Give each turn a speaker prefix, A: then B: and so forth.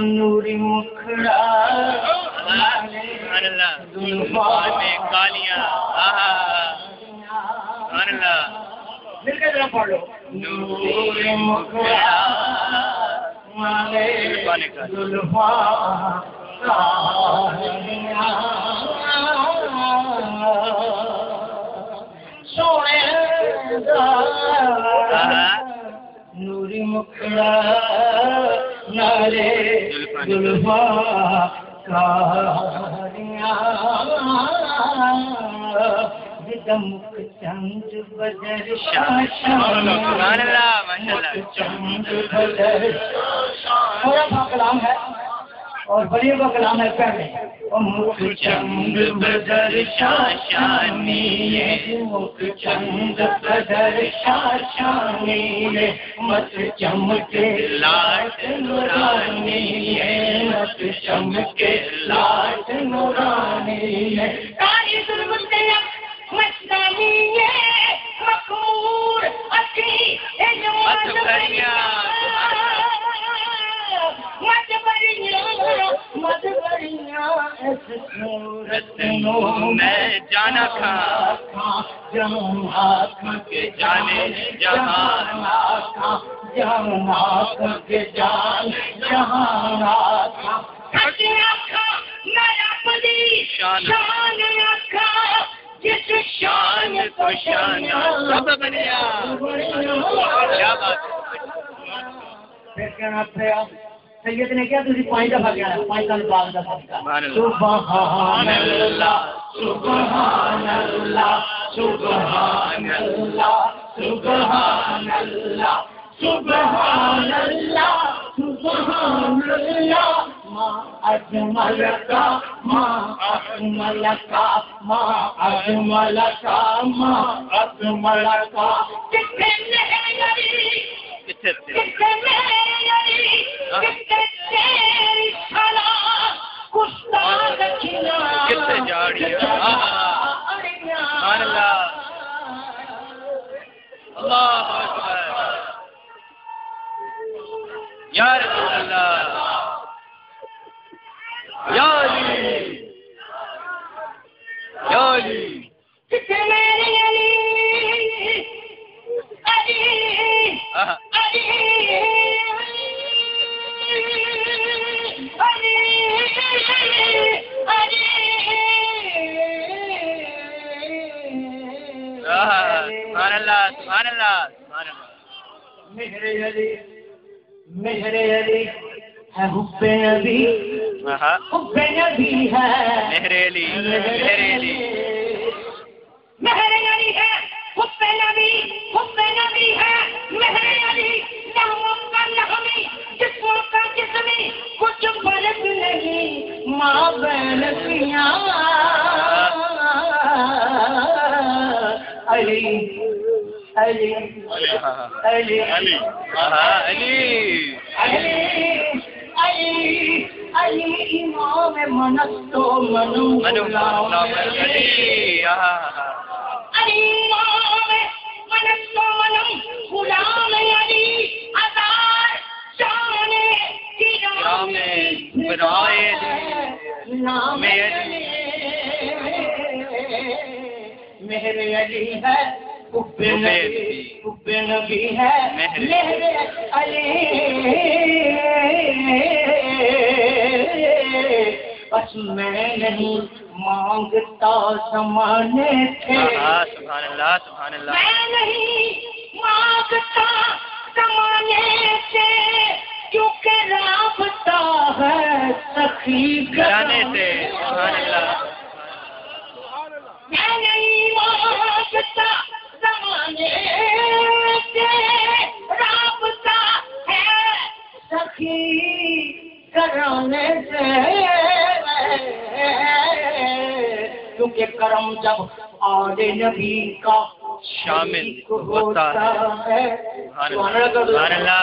A: نوری مکھڑا
B: زلفان میں کالیاں سبحان اللہ
A: مل کے ذرا پڑھ لو نوری مکھڑا زلفان سونے نوری مکھڑا نارے زلفاں کاریاں دمک چند بدر
B: سبحان اللہ ماشاءاللہ
A: چند بدر تھوڑا سا کلام ہے اور بڑی کا کلام ہے پہلے مکھ چند بدر شاشانی مکھ چند بدر شاشانی مت چمکے لاٹ نورانی مت چمکے لاٹ نورانی کاری ظلمت مستانی مخمور اسی اجمال
B: میں جانا تھا
A: جہاں کے
B: جانے جہان
A: جہاں کے جان جہاں
B: شان
A: جس شان کو شان
B: سب بنیا کیا بات
A: پھر کہنا پیا سید نے کیا تجھے 5 دفعہ کہا 5 سال بعد دفعہ سبحان اللہ سبحان اللہ سبحان اللہ سبحان اللہ سبحان اللہ سبحان اللہ ما اجمل کا ما اجمل کا ما اجمل کا ما اجمل کا کتنے
B: کتنے جاڑیاں سبحان اللہ اللہ اکبر یا رسول اللہ یا علی یا علی سبحان اللہ سبحان اللہ سبحان اللہ
A: مہر علی مہر علی ہے حب نبی حب نبی ہے
B: مہر علی مہر علی
A: مہر علی ہے حب نبی ہے مہر علی لہموں کا لہمی جسموں کا جسمی کچھ فرق نہیں ماں بہن پیاں علی علی علی
B: علی
A: علی علی علی امام منستو منو غلام علی امام منستو منو غلام علی ازار شان کرام
B: برائے
A: نام علی مہر علی ہے حب نبی ہے مہر علی بس میں نہیں مانگتا زمانے سے
B: سبحان اللہ سبحان اللہ
A: میں نہیں مانگتا زمانے سے کیونکہ رابطہ ہے سخی
B: گھرانے سے سبحان اللہ
A: میں نہیں مانگتا زمانے سے رابطہ ہے سخی کرانے سے کیونکہ کرم جب آل نبی کا
B: شامل ہوتا ہے سبحان اللہ